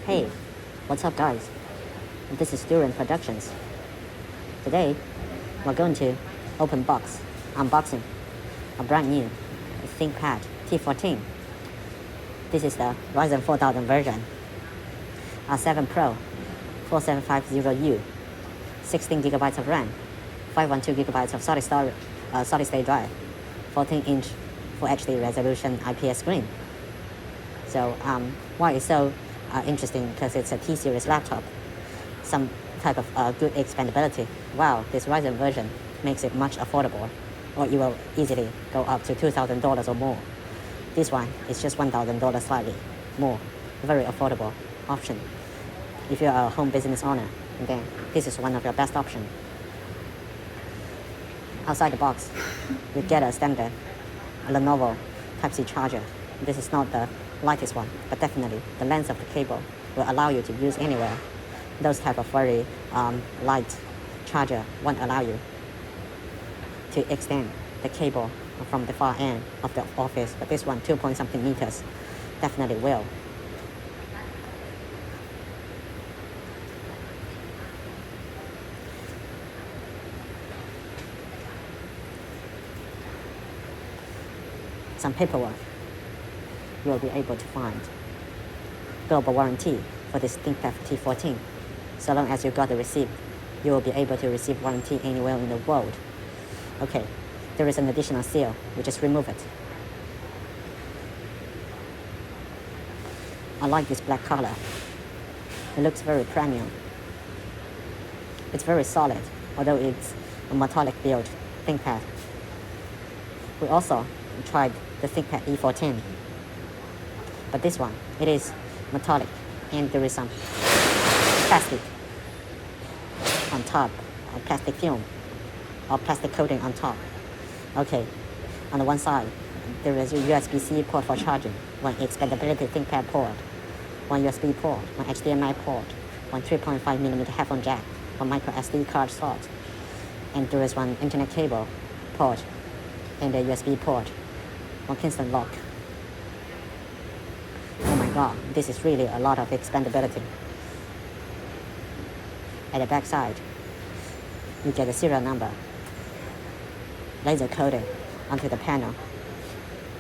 Hey, what's up guys? This is DurianP Productions. Today, we're going to unboxing a brand new ThinkPad T14. This is the Ryzen 4000 version, R7-4750U, 16 GB of RAM, 512 GB of solid state drive, 14-inch Full HD resolution IPS screen. So why it's so interesting? Because it's a T-series laptop, some type of good expandability. Wow, this Ryzen version makes it much affordable, or it will easily go up to $2,000 or more. This one is just $1,000 slightly more, very affordable option. If you're a home business owner, then this is one of your best options. Outside the box, you get a standard Lenovo Type-C charger. This is not the lightest one, but definitely the length of the cable will allow you to use anywhere. Those type of very light charger won't allow you to extend the cable from the far end of the office, but this one 2-point-something meters definitely will. Some paperwork you will be able to find. Global warranty for this ThinkPad T14. So long as you got the receipt, you will be able to receive warranty anywhere in the world. Okay, there is an additional seal. We just remove it. I like this black color. It looks very premium. It's very solid, although it's a metallic build ThinkPad. We also tried the ThinkPad E14, but this one, it is metallic, and there is some plastic on top, or plastic film, or plastic coating on top. Okay, on the one side, there is a USB-C port for charging, one expandability ThinkPad port, one USB port, one HDMI port, one 3.5mm headphone jack, one micro SD card slot, and there is one internet cable port, and a USB port, one Kingston lock. Oh my god, this is really a lot of expandability. At the back side, you get a serial number, laser coded onto the panel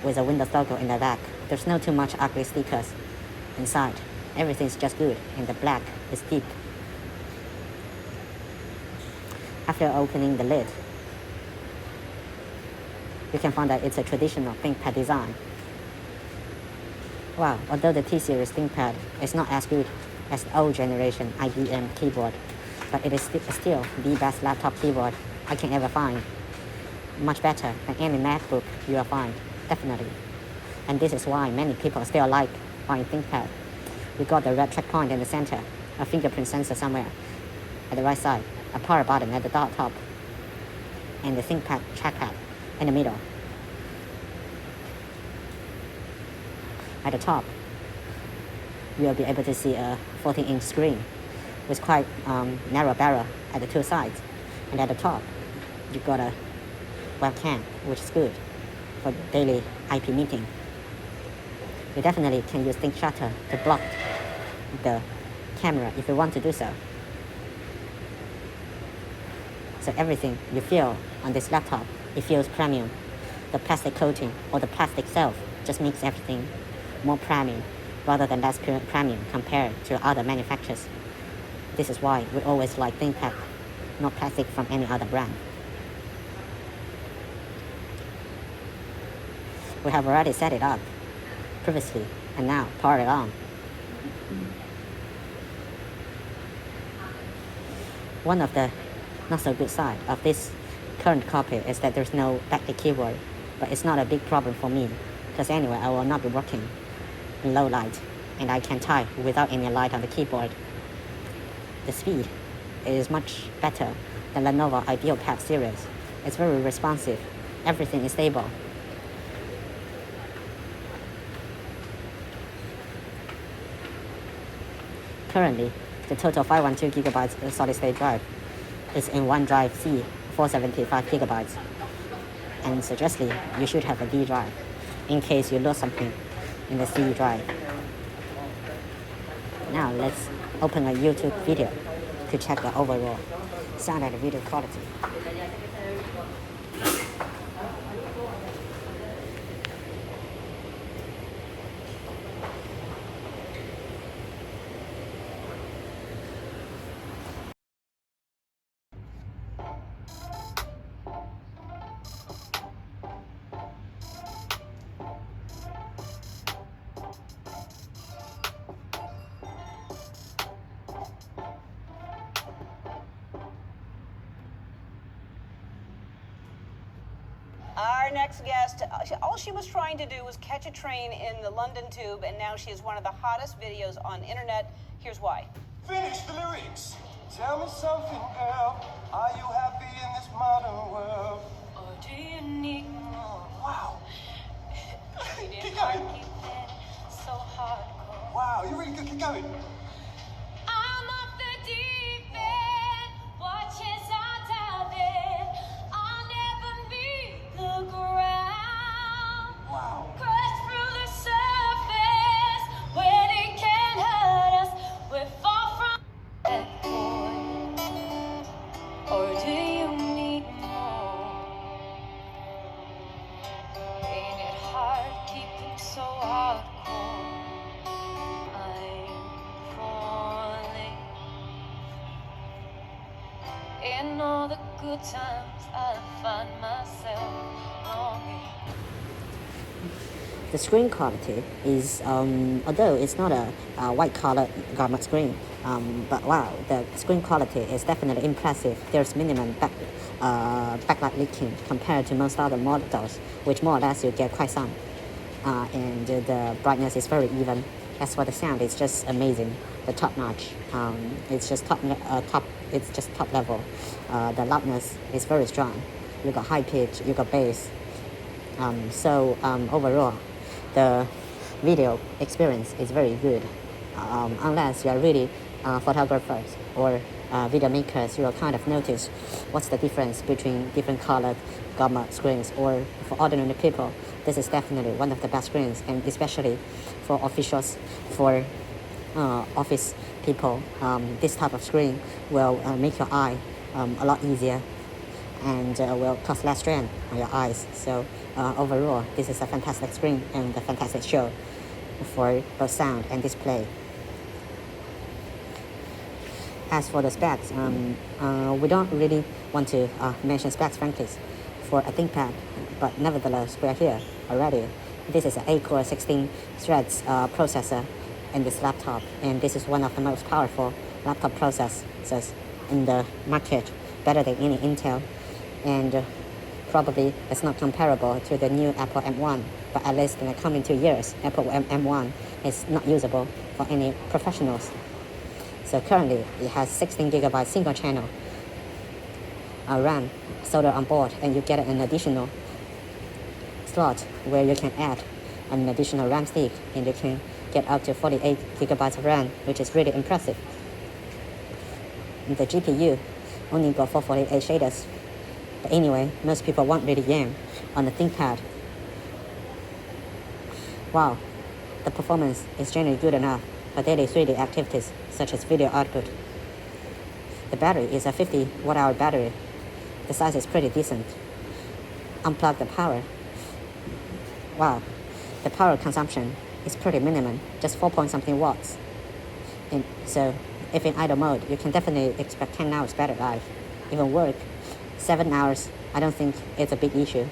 with a Windows logo in the back. There's no too much ugly stickers inside. Everything's just good, and the black is deep. After opening the lid, you can find that it's a traditional ThinkPad design. Wow, although the T-series ThinkPad is not as good as the old generation IBM keyboard, but it is still the best laptop keyboard I can ever find. Much better than any MacBook you will find, definitely. And this is why many people still like buying ThinkPad. We got the red checkpoint in the center, a fingerprint sensor somewhere at the right side, a power button at the top, and the ThinkPad trackpad in the middle. At the top, you will be able to see a 14-inch screen with quite narrow barrel at the two sides. And at the top, you got a webcam, which is good for daily IP meeting. You definitely can use ThinkShutter to block the camera if you want to do so. So everything you feel on this laptop, it feels premium. The plastic coating or the plastic itself just makes everything more premium rather than less premium compared to other manufacturers. This is why we always like ThinkPad, not plastic from any other brand. We have already set it up previously and now power it on. One of the not so good side of this current copy is that there's no backlit keyboard, but it's not a big problem for me, because anyway I will not be working in low light, and I can type without any light on the keyboard. The speed is much better than Lenovo IdealPad series. It's very responsive. Everything is stable. Currently, the total 512 GB solid state drive is in OneDrive C 475 GB, and suggestly you should have a D drive in case you lose something in the C drive. Now let's open a YouTube video to check the overall sound and video quality. Our next guest, all she was trying to do was catch a train in the London Tube, and now she is one of the hottest videos on the internet. Here's why. Finish the lyrics. Tell me something, girl. Are you happy in this modern world? Or do you need more? Wow. Keep going. So hardcore. Wow, you're really good. Keep going. I'm off the deep end, watches out out there. I'll never meet the ground. Wow. Crash through the surface when it can't hurt us. We're far from that point. Or do you need more? Ain't it hard keeping so hardcore? I'm falling. In all the good times, I find myself longing. The screen quality is, although it's not a white color gamma screen, but wow, the screen quality is definitely impressive. There's minimum backlight leaking compared to most other models, which more or less you get quite some. And the brightness is very even. As for the sound, it's just amazing. The top notch, it's just it's just top level. The loudness is very strong. You got high pitch, you got bass. Overall, the video experience is very good. Unless you are really photographers or video makers, you will kind of notice what's the difference between different colored gamma screens. Or for ordinary people, this is definitely one of the best screens, and especially for officials, for office people, this type of screen will make your eye a lot easier and will cause less strain on your eyes. So overall, this is a fantastic screen and a fantastic show for both sound and display. As for the specs, we don't really want to mention specs frankly for a ThinkPad, but nevertheless, we are here already. This is an 8-core 16 threads processor in this laptop, and this is one of the most powerful laptop processors in the market, better than any Intel, and probably it's not comparable to the new Apple M1, but at least in the coming 2 years, Apple M1 is not usable for any professionals. So currently, it has 16GB single channel RAM soldered on board, and you get an additional slot where you can add an additional RAM stick, and you can get up to 48GB of RAM, which is really impressive. The GPU only got 448 shaders, but anyway, most people won't really yam on the ThinkPad. Wow, the performance is generally good enough for daily 3D activities such as video output. The battery is a 50 watt-hour battery. The size is pretty decent. Unplug the power. Wow, the power consumption is pretty minimum, just 4-point-something watts. And so, if in idle mode, you can definitely expect 10 hours battery life. Even work, 7 hours, I don't think it's a big issue.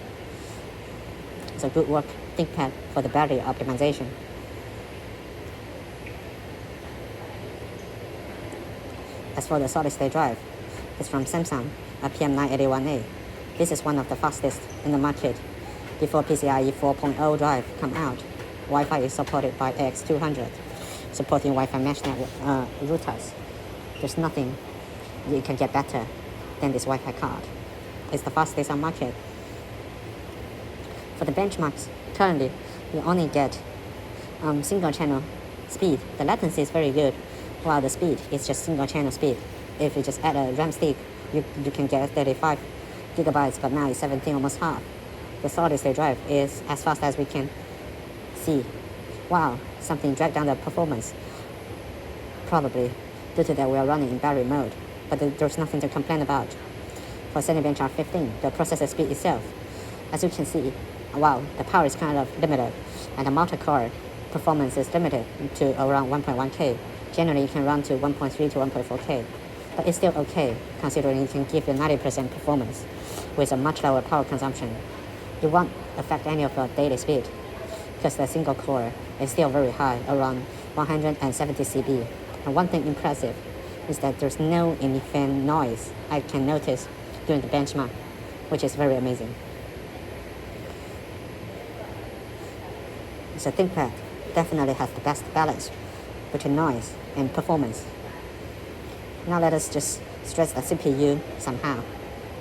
So good work, ThinkPad, for the battery optimization. As for the solid-state drive, it's from Samsung, a PM981A. This is one of the fastest in the market. Before PCIe 4.0 drive come out, Wi-Fi is supported by AX200, supporting Wi-Fi mesh network routers. There's nothing you can get better than this Wi-Fi card. It's the fastest on market. For the benchmarks, currently you only get single channel speed. The latency is very good, while the speed is just single channel speed. If you just add a RAM stick, you can get 35GB, but now it's 17, almost half. The solid-state drive is as fast as we can see. Wow, something dragged down the performance. probably due to that we are running in battery mode, but there's nothing to complain about. For Cinebench R15, the processor speed itself, as you can see, wow, the power is kind of limited, and the multi-core performance is limited to around 1.1K. Generally, you can run to 1.3 to 1.4K, but it's still okay, considering it can give you 90% performance with a much lower power consumption. It won't affect any of your daily speed, because the single core is still very high, around 170 CB. And one thing impressive is that there's no in-fan noise I can notice during the benchmark, which is very amazing. So ThinkPad definitely has the best balance between noise and performance. Now let us just stress the CPU somehow.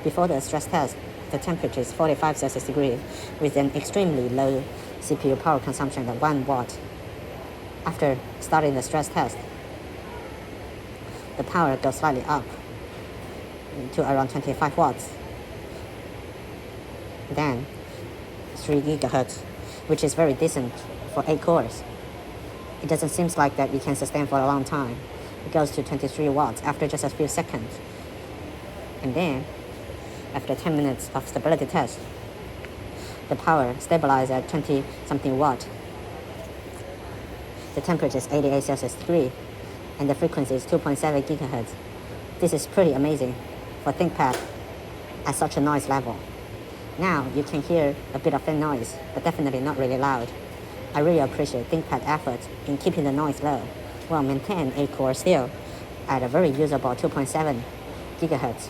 Before the stress test, the temperature is 45 Celsius degree with an extremely low CPU power consumption of 1 watt. After starting the stress test, the power goes slightly up to around 25 watts. Then 3 gigahertz, which is very decent for 8 cores. It doesn't seem like that it can sustain for a long time. It goes to 23 watts after just a few seconds. And then, after 10 minutes of stability test, the power stabilized at 20 something watt. The temperature is 88 Celsius degree, and the frequency is 2.7 gigahertz. This is pretty amazing for ThinkPad at such a noise level. Now you can hear a bit of fan noise, but definitely not really loud. I really appreciate ThinkPad effort in keeping the noise low, while maintain 8 core still at a very usable 2.7 gigahertz,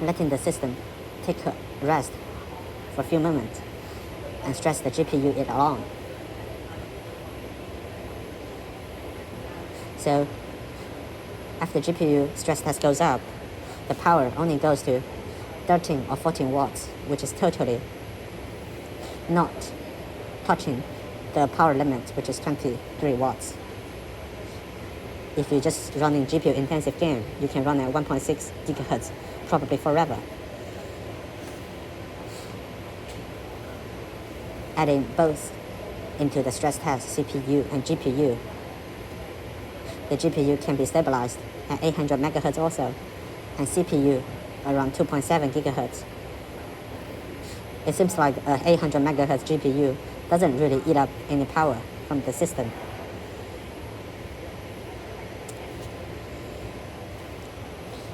letting the system take a rest for a few moments and stress the GPU it along. So after GPU stress test goes up, the power only goes to 13 or 14 watts, which is totally not touching the power limit, which is 23 watts. If you're just running GPU intensive game, you can run at 1.6 gigahertz probably forever. Adding both into the stress test, CPU and GPU, the GPU can be stabilized at 800 megahertz also, and CPU around 2.7 gigahertz. It seems like a 800 megahertz GPU doesn't really eat up any power from the system.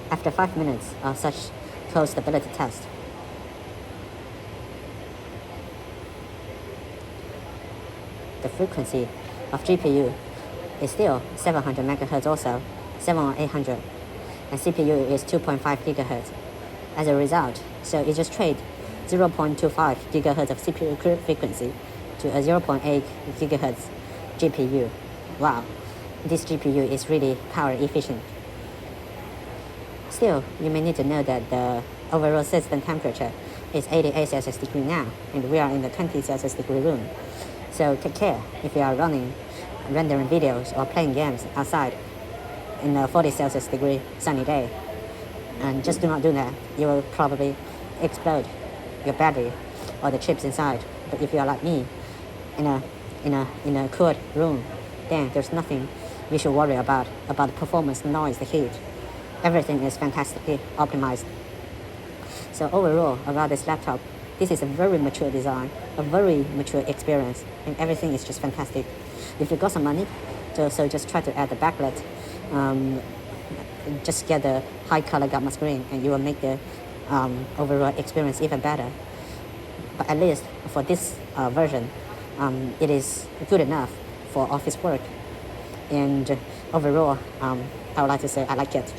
After 5 minutes of such close stability test, the frequency of GPU is still 700 megahertz also, 7 or 800, and CPU is 2.5 gigahertz. As a result, so it just trade 0.25 gigahertz of CPU frequency to a 0.8 gigahertz GPU. Wow, this GPU is really power efficient. Still, you may need to know that the overall system temperature is 88 Celsius degree now, and we are in the 20 Celsius degree room. So take care if you are rendering videos or playing games outside in a 40 Celsius degree sunny day. And just do not do that. You will probably explode your battery or the chips inside. But if you are like me, in a cooled room, then there's nothing you should worry about the performance, noise, the heat. Everything is fantastically optimized. So overall, about this laptop, this is a very mature design, a very mature experience, and everything is just fantastic. If you got some money, so just try to add the backlit, just get the high color gamma screen, and you will make the overall experience even better. But at least for this version, it is good enough for office work, and overall, I would like to say I like it.